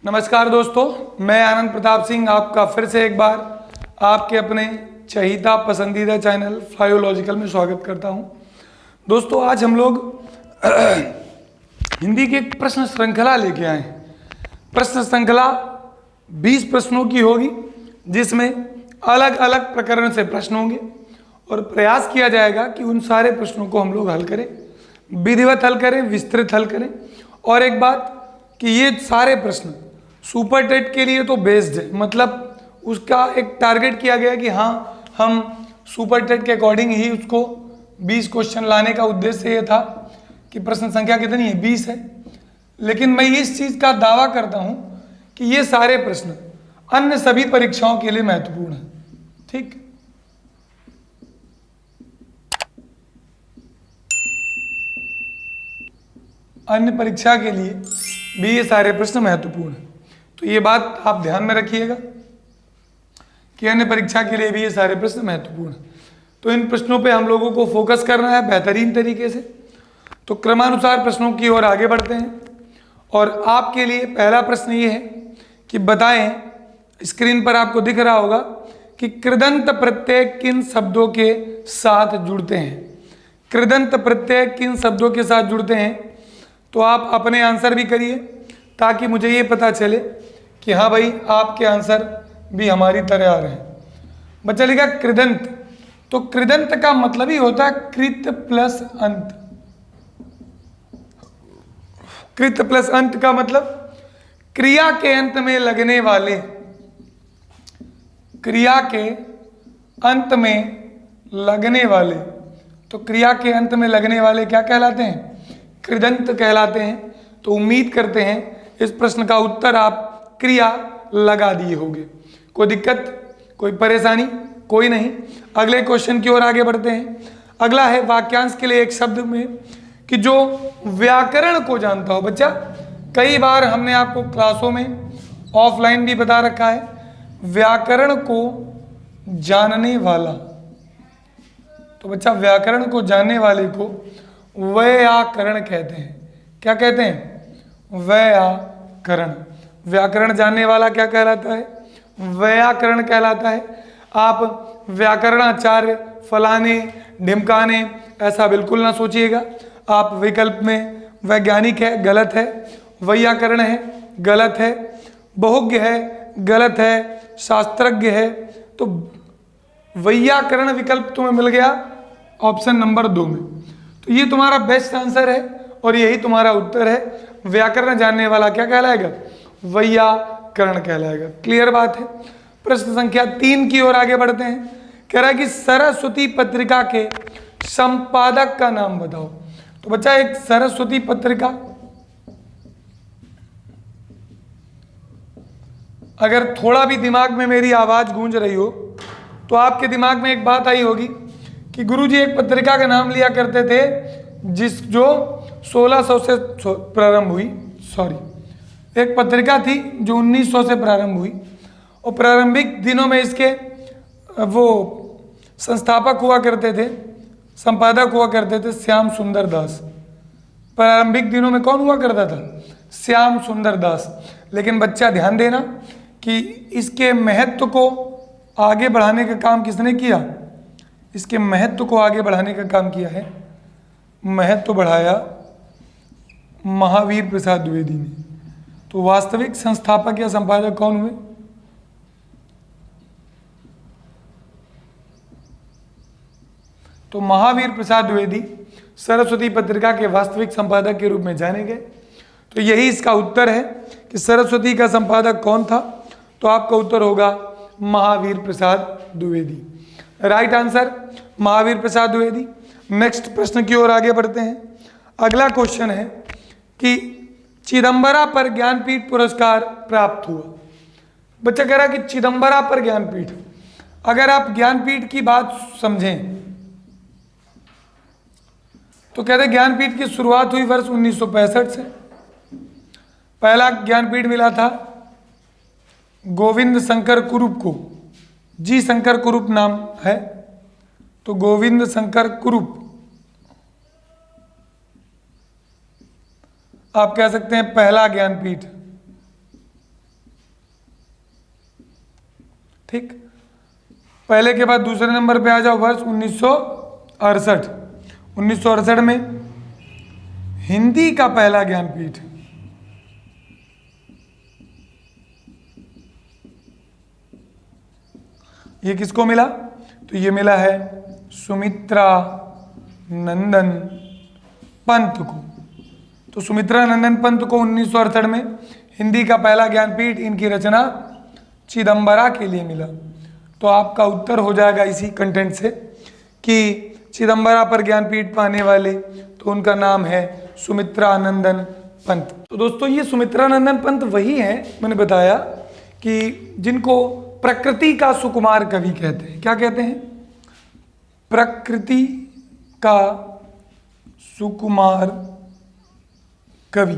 नमस्कार दोस्तों, मैं आनंद प्रताप सिंह आपका फिर से एक बार आपके अपने चहीता पसंदीदा चैनल फ्लाइयोलॉजिकल में स्वागत करता हूं। दोस्तों, आज हम लोग हिंदी की एक प्रश्न श्रृंखला लेके आए हैं। प्रश्न श्रृंखला 20 प्रश्नों की होगी, जिसमें अलग अलग प्रकरण से प्रश्न होंगे और प्रयास किया जाएगा कि उन सारे प्रश्नों को हम लोग हल करें, विधिवत हल करें, विस्तृत हल करें। और एक बात कि ये सारे प्रश्न सुपर टेट के लिए तो बेस्ड है, मतलब उसका एक टारगेट किया गया कि हाँ, हम सुपर टेट के अकॉर्डिंग ही उसको 20 क्वेश्चन लाने का उद्देश्य ये था कि प्रश्न संख्या कितनी है, 20 है। लेकिन मैं इस चीज़ का दावा करता हूँ कि ये सारे प्रश्न अन्य सभी परीक्षाओं के लिए महत्वपूर्ण है। ठीक, अन्य परीक्षा के लिए भी ये सारे प्रश्न महत्वपूर्ण है। तो ये बात आप ध्यान में रखिएगा कि अन्य परीक्षा के लिए भी ये सारे प्रश्न महत्वपूर्ण है। तो इन प्रश्नों पे हम लोगों को फोकस करना है बेहतरीन तरीके से। तो क्रमानुसार प्रश्नों की ओर आगे बढ़ते हैं और आपके लिए पहला प्रश्न ये है कि बताएं, स्क्रीन पर आपको दिख रहा होगा कि कृदंत प्रत्यय किन शब्दों के साथ जुड़ते हैं। कृदंत प्रत्यय किन शब्दों के साथ जुड़ते हैं, तो आप अपने आंसर भी करिए ताकि मुझे ये पता चले कि हाँ भाई, आपके आंसर भी हमारी तरह आ रहे हैं। बच्चा लिखा कृदंत, तो कृदंत का मतलब ही होता है कृत प्लस अंत। कृत प्लस अंत का मतलब क्रिया के अंत में लगने वाले, क्रिया के अंत में लगने वाले। तो क्रिया के अंत में लगने वाले क्या कहलाते हैं? कृदंत कहलाते हैं। तो उम्मीद करते हैं इस प्रश्न का उत्तर आप क्रिया लगा दिए होंगे। कोई दिक्कत, कोई परेशानी? कोई नहीं। अगले क्वेश्चन की ओर आगे बढ़ते हैं। अगला है वाक्यांश के लिए एक शब्द में कि जो व्याकरण को जानता हो। बच्चा, कई बार हमने आपको क्लासों में ऑफलाइन भी बता रखा है, व्याकरण को जानने वाला। तो बच्चा, व्याकरण को जानने वाले को व्याकरण कहते हैं। क्या कहते हैं? व्याकरण। व्याकरण जानने वाला क्या कहलाता है? व्याकरण कहलाता है। आप व्याकरणाचार्य फलाने ढिमकाने ऐसा बिल्कुल ना सोचिएगा। आप विकल्प में वैज्ञानिक है, गलत है। व्याकरण है, गलत है। बहुज्ञ है, गलत है। शास्त्रज्ञ है, तो व्याकरण विकल्प तुम्हें मिल गया ऑप्शन नंबर 2 में। तो ये तुम्हारा बेस्ट आंसर है और यही तुम्हारा उत्तर है। व्याकरण जानने वाला क्या कहलाएगा? व्याकरण कहलाएगा। क्लियर बात है। प्रश्न संख्या 3 की ओर आगे बढ़ते हैं। कह रहा है कि सरस्वती पत्रिका के संपादक का नाम बताओ। तो बच्चा, एक सरस्वती पत्रिका, अगर थोड़ा भी दिमाग में मेरी आवाज गूंज रही हो तो आपके दिमाग में एक बात आई होगी कि गुरुजी एक पत्रिका का नाम लिया करते थे जो 1600 से प्रारंभ हुई। एक पत्रिका थी जो 1900 से प्रारंभ हुई और प्रारंभिक दिनों में इसके वो संस्थापक हुआ करते थे, संपादक हुआ करते थे श्याम सुंदर दास। प्रारंभिक दिनों में कौन हुआ करता था? श्याम सुंदर दास। लेकिन बच्चा ध्यान देना कि इसके महत्व को आगे बढ़ाने का काम किसने किया? इसके महत्व को आगे बढ़ाने का काम किया है, महत्व बढ़ाया महावीर प्रसाद द्विवेदी ने। तो वास्तविक संस्थापक या संपादक कौन हुए? तो महावीर प्रसाद द्विवेदी सरस्वती पत्रिका के वास्तविक संपादक के रूप में जाने गए। तो यही इसका उत्तर है कि सरस्वती का संपादक कौन था। तो आपका उत्तर होगा Mahavir Prasad Dwivedi. Right answer Mahavir Prasad Dwivedi. Next प्रश्न की ओर आगे बढ़ते हैं। अगला क्वेश्चन है कि चिदंबरा पर ज्ञानपीठ पुरस्कार प्राप्त हुआ। बच्चा कह रहा है कि चिदंबरा पर ज्ञानपीठ, अगर आप ज्ञानपीठ की बात समझें तो कहते हैं ज्ञानपीठ की शुरुआत हुई वर्ष 1965 से। पहला ज्ञानपीठ मिला था गोविंद शंकर कुरूप को। जी शंकर कुरूप नाम है, तो गोविंद शंकर कुरूप आप कह सकते हैं पहला ज्ञानपीठ। ठीक, पहले के बाद दूसरे नंबर पे आ जाओ, वर्ष 1968। 1968 में हिंदी का पहला ज्ञानपीठ, ये किसको मिला? तो ये मिला है सुमित्रा नंदन पंत को। तो सुमित्रा नंदन पंत को 1968 में हिंदी का पहला ज्ञानपीठ, इनकी रचना चिदंबरा के लिए मिला। तो आपका उत्तर हो जाएगा इसी कंटेंट से कि चिदंबरा पर ज्ञानपीठ पाने वाले, तो उनका नाम है सुमित्रा नंदन पंत। तो दोस्तों ये सुमित्रा नंदन पंत वही हैं, मैंने बताया कि जिनको प्रकृति का सुकुमार कवि कहते हैं। क्या कहते हैं? प्रकृति का सुकुमार कवि।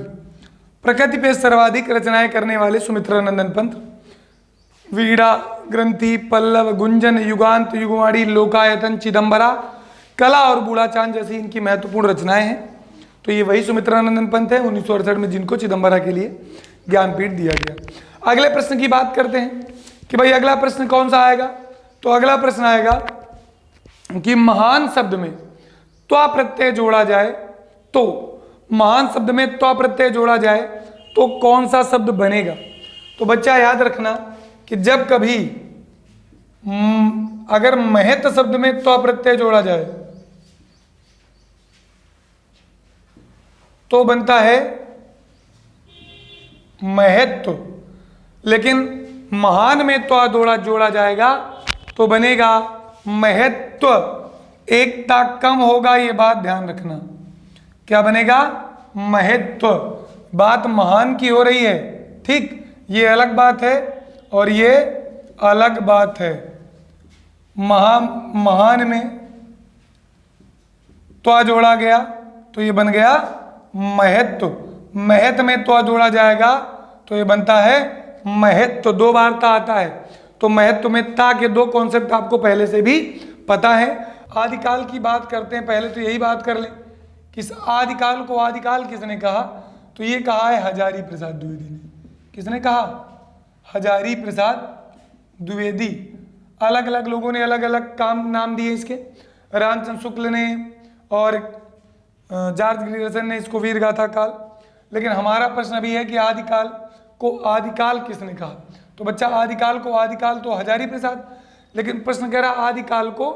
प्रकृति पे सर्वाधिक रचनाएं करने वाले सुमित्रा नंदन पंत। वीणा, ग्रंथि, पल्लव, गुंजन, युगांत, युगवाणी, लोकायतन, चिदंबरा, कला और बूढ़ा चांद जैसी इनकी महत्वपूर्ण रचनाएं हैं। तो ये वही सुमित्रा नंदन पंत है 1968 में, जिनको चिदंबरा के लिए ज्ञानपीठ दिया गया। अगले प्रश्न की बात करते हैं कि भाई अगला प्रश्न कौन सा आएगा? तो अगला प्रश्न आएगा कि महान शब्द में त्वा प्रत्यय जोड़ा जाए, तो महान शब्द में त्वा प्रत्यय जोड़ा जाए तो कौन सा शब्द बनेगा? तो बच्चा याद रखना कि जब कभी अगर महत शब्द में त्वा प्रत्यय जोड़ा जाए तो बनता है महत्व, लेकिन महान में त्वा जोड़ा जाएगा तो बनेगा महत्व। एकता कम होगा, ये बात ध्यान रखना। क्या बनेगा? महत्व। बात महान की हो रही है, ठीक, ये अलग बात है और ये अलग बात है। महान में त्वा जोड़ा गया तो ये बन गया महत्व। महत में त्वा जोड़ा जाएगा तो ये बनता है महत्व। दो बार ता आता है, तो महत्व में ता के दो कॉन्सेप्ट आपको पहले से भी पता है। आदिकाल की बात करते हैं, पहले तो यही बात कर लें कि आदिकाल को आदिकाल किसने कहा? तो ये कहा है हजारी प्रसाद द्विवेदी ने। किसने कहा? हजारी प्रसाद द्विवेदी। अलग अलग लोगों ने अलग अलग नाम दिए इसके। रामचंद्र शुक्ल ने और जॉर्ज ग्रियर्सन ने इसको वीरगाथा काल। लेकिन हमारा प्रश्न अभी है कि आदिकाल को आदिकाल किसने कहा? तो बच्चा आदिकाल को आदिकाल तो हजारी प्रसाद, लेकिन प्रश्न कह रहा आदिकाल को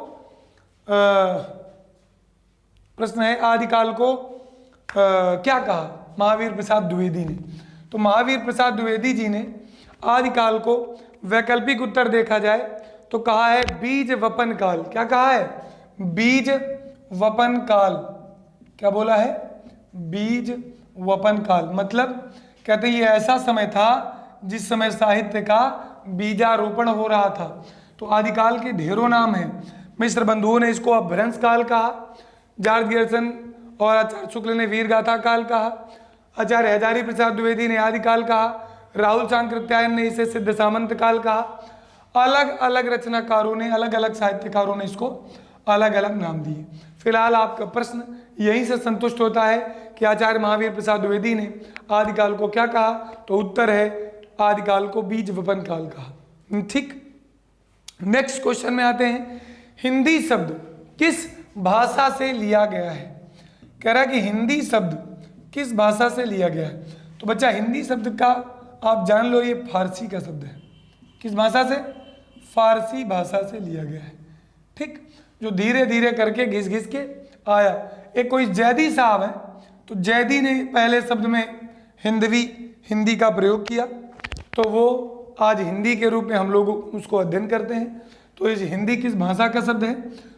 प्रश्न है आदिकाल को क्या कहा? महावीर प्रसाद द्विवेदी ने। तो महावीर प्रसाद द्विवेदी जी ने आदिकाल को वैकल्पिक उत्तर देखा जाए तो कहा है बीज वपन काल। क्या कहा है? बीज वपन काल। क्या बोला है? बीज वपन काल। मतलब कहते ये ऐसा समय था जिस समय साहित्य का बीजारोपण हो रहा था। तो आदिकाल के ढेरों नाम हैं। मिश्र बंधुओं ने इसको अपभ्रंश काल कहा, जॉर्ज ग्रियर्सन और आचार्य शुक्ल ने वीरगाथा काल कहा, आचार्य हजारी प्रसाद द्विवेदी ने आदिकाल कहा, राहुल सांकृत्यायन ने इसे सिद्ध सामंत काल कहा। अलग अलग रचनाकारों ने, अलग अलग साहित्यकारों ने इसको अलग अलग नाम दिए। फिलहाल आपका प्रश्न यहीं से संतुष्ट होता है कि आचार्य महावीर प्रसाद द्विवेदी ने आदिकाल को क्या कहा? तो उत्तर है आदिकाल को बीज वपन काल कहा। ठीक, नेक्स्ट क्वेश्चन में आते हैं। हिंदी शब्द किस भाषा से लिया गया है? कह रहा है कि हिंदी शब्द किस भाषा से लिया गया है। तो बच्चा हिंदी शब्द का आप जान लो, ये फारसी का शब्द है। किस भाषा से? फारसी भाषा से लिया गया है। ठीक, जो धीरे धीरे करके घिस घिस के आया। एक कोई जैदी साहब है, तो जैदी ने पहले शब्द में हिंदी का प्रयोग किया, तो वो आज हिंदी के रूप में हम लोग उसको अध्ययन करते हैं। तो इस हिंदी किस भाषा का शब्द है?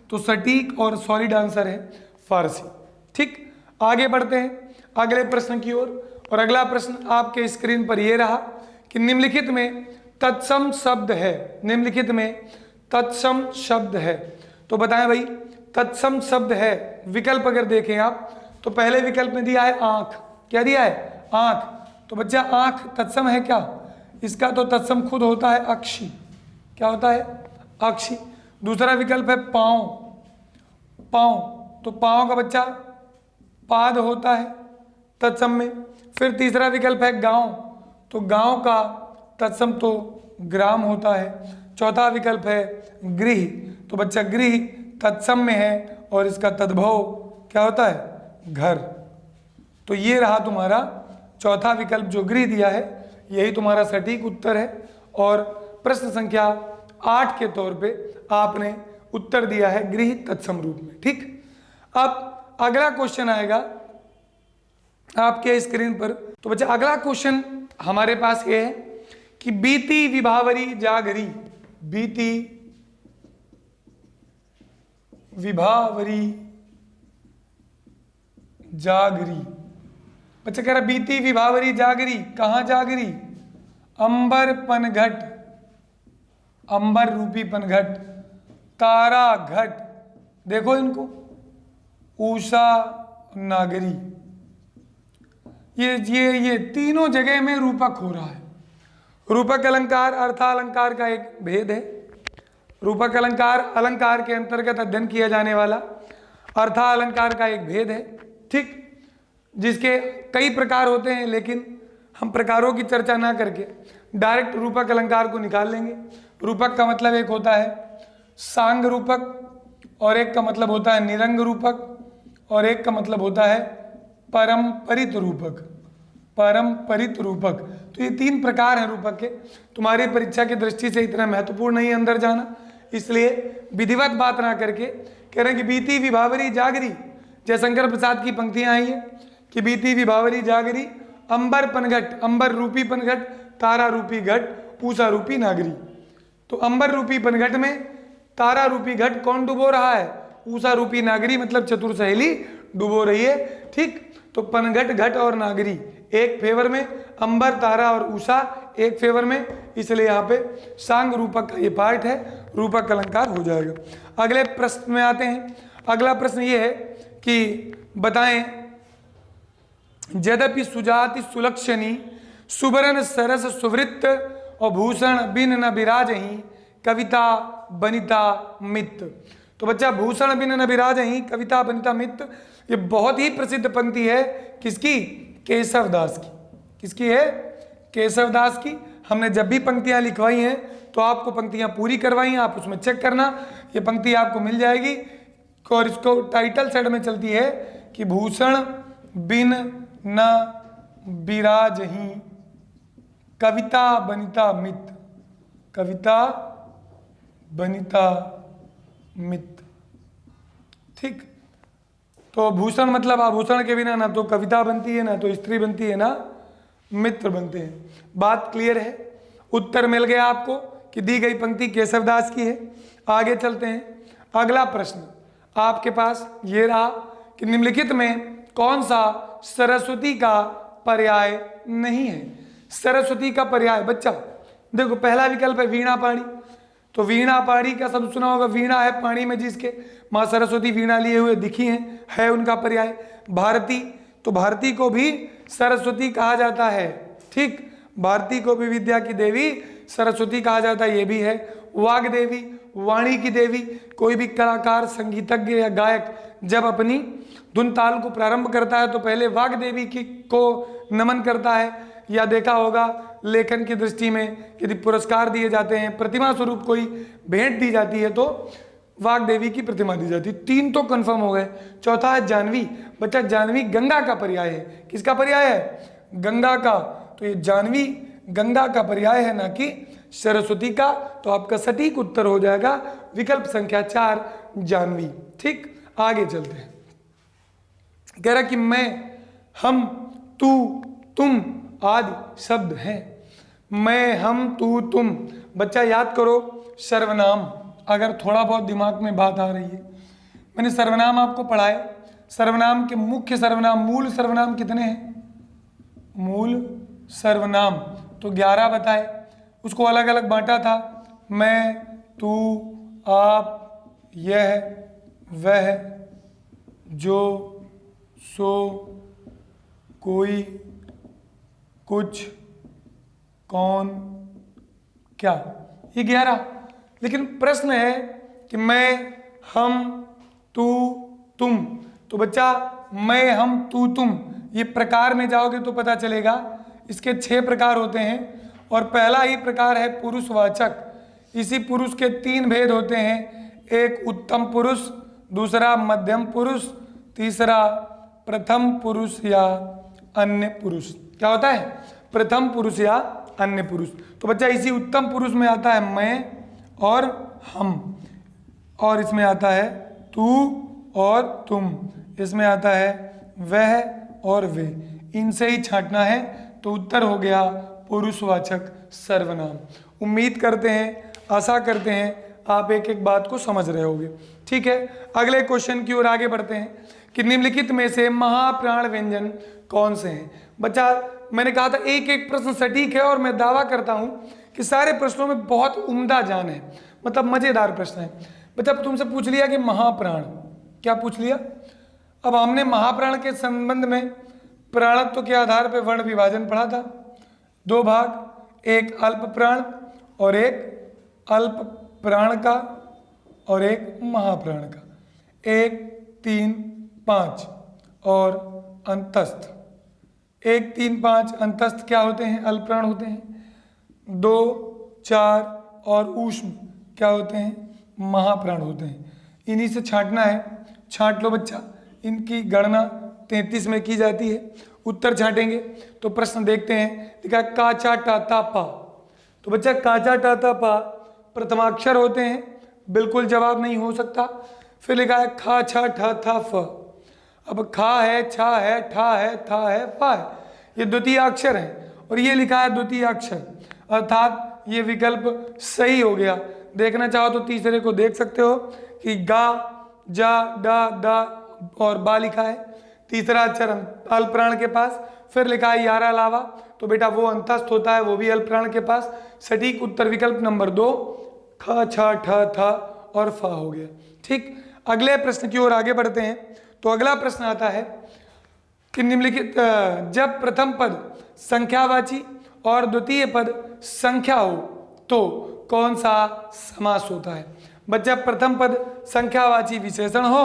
तो सटीक और सॉलिड आंसर है फारसी। ठीक, आगे बढ़ते हैं अगले प्रश्न की ओर। और अगला प्रश्न आपके स्क्रीन पर यह रहा कि निम्नलिखित में तत्सम शब्द है। निम्नलिखित में तत्सम शब्द है, तो बताएं भाई तत्सम शब्द है। विकल्प अगर देखें आप तो पहले विकल्प में दिया है आंख। क्या दिया है? आंख। तो बच्चा आंख तत्सम है क्या? इसका तो तत्सम खुद होता है अक्षी। क्या होता है? अक्षी। दूसरा विकल्प है पांव। पांव, तो पांव का बच्चा पाद होता है तत्सम में। फिर तीसरा विकल्प है गांव, तो गांव का तत्सम तो ग्राम होता है। चौथा विकल्प है गृह, तो बच्चा गृह तत्सम में है और इसका तद्भव क्या होता है, घर। तो ये रहा तुम्हारा चौथा विकल्प जो गृह दिया है, यही तुम्हारा सटीक उत्तर है। और प्रश्न संख्या 8 के तौर पे आपने उत्तर दिया है गृह तत्सम रूप में। ठीक, अब अगला क्वेश्चन आएगा आपके स्क्रीन पर। तो बच्चा अगला क्वेश्चन हमारे पास ये है कि बीती विभावरी जागरी, बीती विभावरी जागरी। बच्चा कह रहा बीती विभावरी जागरी, कहां जागरी, अंबर पनघट, अंबर रूपी पनघट, तारा घट, देखो इनको, उषा नागरी। ये तीनों जगह में रूपक हो रहा है। रूपक अलंकार अर्थालंकार का एक भेद है। रूपक अलंकार अलंकार के अंतर्गत अध्ययन किया जाने वाला अर्थालंकार का एक भेद है। ठीक, जिसके कई प्रकार होते हैं, लेकिन हम प्रकारों की चर्चा ना करके डायरेक्ट रूपक अलंकार को निकाल लेंगे। रूपक का मतलब एक होता है सांग रूपक, और एक का मतलब होता है निरंग रूपक, और एक का मतलब होता है परंपरित रूपक, परंपरित रूपक। तो ये 3 प्रकार हैं रूपक के। तुम्हारी परीक्षा की दृष्टि से इतना महत्वपूर्ण नहीं है अंदर जाना, इसलिए विधिवत बात ना करके कह रहे हैं कि बीती विभावरी जागरी। जयशंकर प्रसाद की पंक्तियां आई है कि बीती विभावरी जागरी, अंबर पनघट, अंबर रूपी पनघट, तारा रूपी घट, पूषा रूपी नागरी। तो अंबर रूपी पनघट में तारा रूपी घट कौन डुबो रहा है, पूषा रूपी नागरी, मतलब चतुर सहेली डुबो रही है। ठीक, तो पनघट घट और नागरी एक फेवर में, अंबर तारा और उषा एक फेवर में, इसलिए यहाँ पे सांग रूपक का ये पार्ट है, रूपक अलंकार हो जाएगा। अगले प्रश्न में आते हैं। अगला प्रश्न ये है कि बताएं, यद्यपि सुजाति सुलक्षणी सुबरन सरस सुवृत्त और भूषण बिन न बिराजही कविता बनिता मित्त। तो बच्चा भूषण बिन न बिराजही कविता बनिता मित्त, ये बहुत ही प्रसिद्ध पंक्ति है। किसकी, केशवदास की। किसकी है, केशवदास की। हमने जब भी पंक्तियां लिखवाई हैं तो आपको पंक्तियां पूरी करवाई हैं, आप उसमें चेक करना, ये पंक्ति आपको मिल जाएगी। और इसको टाइटल सेट में चलती है कि भूषण बिन न बिराजही कविता बनिता मित्त, कविता बनिता मित्त। ठीक, तो भूषण मतलब आभूषण के बिना ना तो कविता बनती है, ना तो स्त्री बनती है, ना मित्र बनते हैं। बात क्लियर है, उत्तर मिल गया आपको कि दी गई पंक्ति केशवदास की है। आगे चलते हैं। अगला प्रश्न आपके पास ये रहा कि निम्नलिखित में कौन सा सरस्वती का पर्याय नहीं है। सरस्वती का पर्याय बच्चा देखो, पहला विकल्प है वीणा पाणी। तो वीणा पाणी का शब्द सुना होगा, वीणा है पाणी में जिसके, माँ सरस्वती वीणा लिए हुए दिखी हैं, है उनका पर्याय। भारती, तो भारती को भी सरस्वती कहा जाता है। ठीक, भारती को भी विद्या की देवी सरस्वती कहा जाता है, ये भी है। वाग देवी, वाणी की देवी। कोई भी कलाकार, संगीतज्ञ या गायक जब अपनी धुन ताल को प्रारंभ करता है तो पहले वाग देवी की को नमन करता है। या देखा होगा लेखन की दृष्टि में यदि पुरस्कार दिए जाते हैं, प्रतिमा स्वरूप कोई भेंट दी जाती है तो वाग देवी की प्रतिमा दी जाती है। 3 तो कंफर्म हो गए। चौथा है जानवी। बच्चा जानवी गंगा का पर्याय है। किसका पर्याय है, गंगा का। तो ये जानवी गंगा का पर्याय है, ना कि सरस्वती का। तो आपका सटीक उत्तर हो जाएगा विकल्प संख्या 4 जानवी। ठीक, आगे चलते हैं। कह रहा कि मैं, हम, तू, तुम आदि शब्द हैं। मैं, हम, तू, तुम। बच्चा याद करो सर्वनाम, अगर थोड़ा बहुत दिमाग में बात आ रही है। मैंने सर्वनाम आपको पढ़ाए। सर्वनाम के मुख्य सर्वनाम, मूल सर्वनाम कितने हैं, मूल सर्वनाम तो 11 बताए। उसको अलग अलग बांटा था, मैं, तू, आप, यह, वह, जो, सो, कोई, कुछ, कौन, क्या, ये 11। लेकिन प्रश्न है कि मैं, हम, तू, तुम। तो बच्चा मैं, हम, तू, तुम, ये प्रकार में जाओगे तो पता चलेगा। इसके 6 प्रकार होते हैं और पहला ही प्रकार है पुरुषवाचक। इसी पुरुष के 3 भेद होते हैं, एक उत्तम पुरुष, दूसरा मध्यम पुरुष, तीसरा प्रथम पुरुष या अन्य पुरुष। क्या होता है? प्रथम पुरुष या अन्य पुरुष। तो बच्चा इसी उत्तम पुरुष में आता है मैं और हम, और इसमें आता है तू और तुम, इसमें आता है वह और वे। इनसे ही छांटना है तो उत्तर हो गया पुरुषवाचक सर्वनाम। उम्मीद करते हैं, आशा करते हैं आप एक एक बात को समझ रहे होगे। ठीक है, अगले क्वेश्चन की ओर आगे बढ़ते हैं कि निम्नलिखित में से महाप्राण व्यंजन कौन से हैं। बच्चा मैंने कहा था एक एक प्रश्न सटीक है और मैं दावा करता हूं कि सारे प्रश्नों में बहुत उम्दा जान है, मतलब मजेदार प्रश्न है। बच्चा तुमसे पूछ लिया कि महाप्राण, क्या पूछ लिया? अब हमने महाप्राण के संबंध में प्राणत्व के आधार पर वर्ण विभाजन पढ़ा था, 2 भाग, एक अल्प प्राण और एक अल्प प्राण का और एक महाप्राण का, 1, 3, 5 और अंतस्थ। 1, 3, 5 अंतस्थ क्या होते हैं? अल्प प्राण होते हैं। 2, 4 और ऊष्म क्या होते हैं? महाप्राण होते हैं। इन्हीं से छांटना है, छांट लो बच्चा। इनकी गणना 33 में की जाती है। उत्तर छांटेंगे तो प्रश्न देखते हैं, लिखा काचा टाता पा। तो बच्चा काचा टाता पा प्रथमाक्षर होते हैं, बिल्कुल जवाब नहीं हो सकता। फिर लिखा है खा छा ठा था फ। अब खा है, छा है, ठा है, था है, फा है, ये द्वितीय अक्षर है और ये लिखा है द्वितीय अक्षर, अर्थात ये विकल्प सही हो गया। देखना चाहो तो तीसरे को देख सकते हो कि गा, जा, डा, दा और बा लिखा है। तीसरा अक्षर अल्प प्राण के पास, फिर लिखा है यारा लावा, तो बेटा वो अंतस्थ होता है, वो भी अल्प प्राण के पास। सटीक उत्तर विकल्प नंबर 2 ख, छ, ठ, था और फा हो गया। ठीक, अगले प्रश्न की ओर आगे बढ़ते हैं। तो अगला प्रश्न आता है कि निम्नलिखित जब प्रथम पद संख्यावाची और द्वितीय पद संख्या हो तो कौन सा समास होता है? बच्चा प्रथम पद संख्यावाची विशेषण हो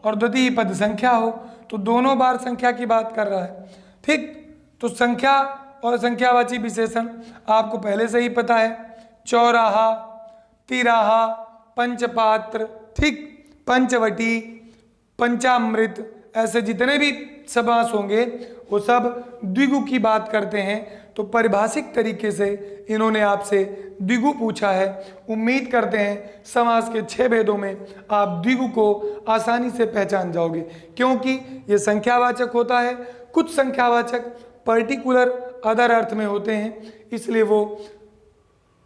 और द्वितीय पद संख्या हो तो दोनों बार संख्या की बात कर रहा है। ठीक, तो संख्या और संख्यावाची विशेषण आपको पहले से ही पता है, चौराहा, तिराहा, पंचपात्र, ठीक, पंचवटी, पंचामृत, ऐसे जितने भी समास होंगे वो सब द्विगु की बात करते हैं। तो परिभाषिक तरीके से इन्होंने आपसे द्विगु पूछा है। उम्मीद करते हैं समास के 6 भेदों में आप द्विगु को आसानी से पहचान जाओगे, क्योंकि ये संख्यावाचक होता है। कुछ संख्यावाचक पर्टिकुलर अदर अर्थ में होते हैं, इसलिए वो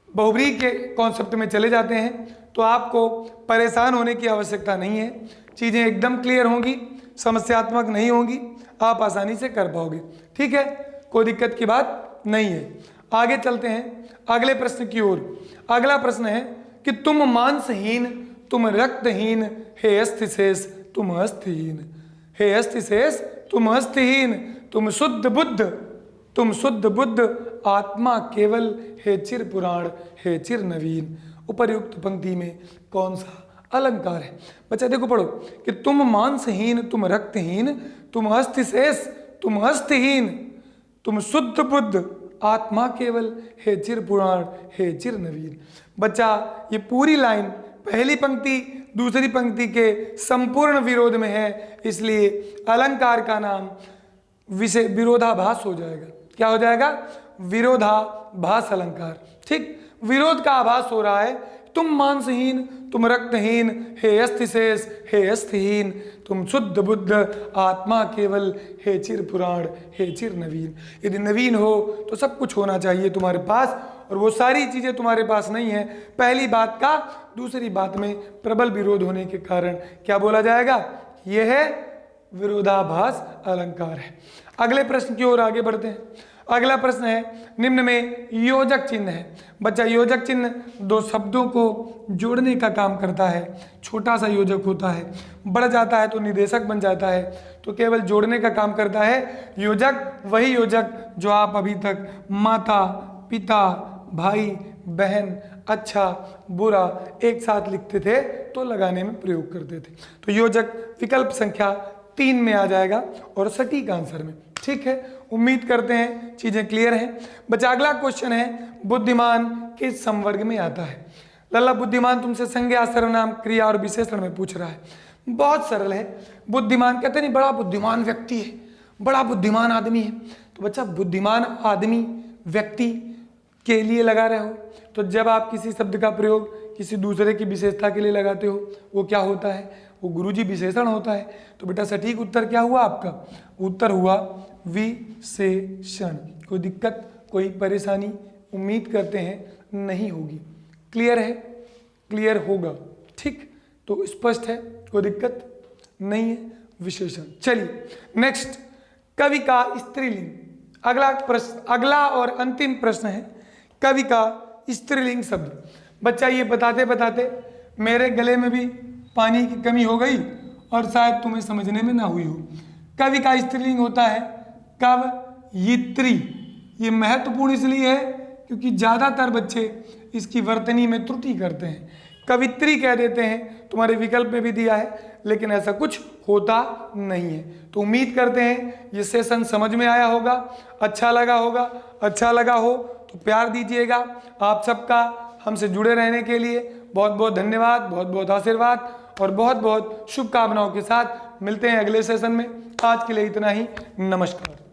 बहुब्रीहि के कॉन्सेप्ट में चले जाते हैं। तो आपको परेशान होने की आवश्यकता नहीं है, चीज़ें एकदम क्लियर होंगी, समस्यात्मक नहीं होंगी, आप आसानी से कर पाओगे। ठीक है, कोई दिक्कत की बात नहीं है। आगे चलते हैं अगले प्रश्न की ओर। अगला प्रश्न है कि तुम मांसहीन, तुम रक्तहीन, हे अस्थिशेष तुम अस्थिहीन, हे अस्थिशेष तुम अस्थिहीन, तुम शुद्ध बुद्ध, तुम शुद्ध बुद्ध, आत्मा केवल, हे चिर पुराण, हे चिर नवीन। उपर्युक्त पंक्ति में कौन सा अलंकार है? बच्चा देखो पढ़ो कि तुम मांसहीन, तुम रक्तहीन, तुम अस्थिशेष तुम अस्थिहीन, तुम शुद्ध बुद्ध, आत्मा केवल, हे चिर पुराण, हे चिर नवीन। बच्चा ये पूरी लाइन पहली पंक्ति दूसरी पंक्ति के संपूर्ण विरोध में है, इसलिए अलंकार का नाम विरोधाभास हो जाएगा। क्या हो जाएगा? विरोधाभास अलंकार। ठीक, विरोध का आभास हो रहा है। तुम मांसहीन, तुम रक्तहीन, हे अस्थिशेष, हे अस्थिहीन, तुम शुद्ध बुद्ध, आत्मा केवल, हे चिर पुराण, हे चिर नवीन। यदि नवीन हो तो सब कुछ होना चाहिए तुम्हारे पास, और वो सारी चीज़ें तुम्हारे पास नहीं है। पहली बात का दूसरी बात में प्रबल विरोध होने के कारण क्या बोला जाएगा? यह है विरोधाभास अलंकार है। अगले प्रश्न की ओर आगे बढ़ते हैं। अगला प्रश्न है निम्न में योजक चिन्ह है। बच्चा योजक चिन्ह 2 शब्दों को जोड़ने का काम करता है। छोटा सा योजक होता है, बढ़ जाता है तो निदेशक बन जाता है, तो केवल जोड़ने का काम करता है। योजक वही योजक जो आप अभी तक माता, पिता, भाई, बहन, अच्छा, बुरा एक साथ लिखते थे तो लगाने में प्रयोग करते थे। तो योजक विकल्प संख्या 3 में आ जाएगा और सटीक आंसर में। ठीक है, उम्मीद करते हैं चीजें क्लियर हैं। बच्चा अगला क्वेश्चन है बुद्धिमान किस संवर्ग में आता है? लल्ला बुद्धिमान तुमसे संज्ञा सर्वनाम क्रिया और विशेषण में पूछ रहा है, बहुत सरल है। बुद्धिमान कहते नहीं बड़ा बुद्धिमान व्यक्ति है, बड़ा बुद्धिमान आदमी है, तो बच्चा बुद्धिमान आदमी व्यक्ति के लिए लगा रहे हो, तो जब आप किसी शब्द का प्रयोग किसी दूसरे की विशेषता के लिए लगाते हो वो क्या होता है, वो गुरुजी विशेषण होता है। तो बेटा सटीक उत्तर क्या हुआ आपका, उत्तर हुआ विशेषण। कोई दिक्कत कोई परेशानी उम्मीद करते हैं नहीं होगी। क्लियर है, क्लियर होगा, ठीक, तो स्पष्ट है, कोई दिक्कत नहीं है, विशेषण। चलिए नेक्स्ट, कवि का स्त्रीलिंग। अगला प्रश्न, अगला और अंतिम प्रश्न है कवि का स्त्रीलिंग शब्द। बच्चा ये बताते बताते मेरे गले में भी पानी की कमी हो गई और शायद तुम्हें समझने में ना हुई हो। कवि का स्त्रीलिंग होता है कवयित्री। ये महत्वपूर्ण इसलिए है क्योंकि ज़्यादातर बच्चे इसकी वर्तनी में त्रुटि करते हैं, कवित्री कह देते हैं, तुम्हारे विकल्प में भी दिया है, लेकिन ऐसा कुछ होता नहीं है। तो उम्मीद करते हैं ये सेशन समझ में आया होगा, अच्छा लगा होगा। अच्छा लगा हो तो प्यार दीजिएगा। आप सबका हमसे जुड़े रहने के लिए बहुत बहुत धन्यवाद, बहुत बहुत आशीर्वाद और बहुत बहुत शुभकामनाओं के साथ मिलते हैं अगले सेशन में। आज के लिए इतना ही, नमस्कार।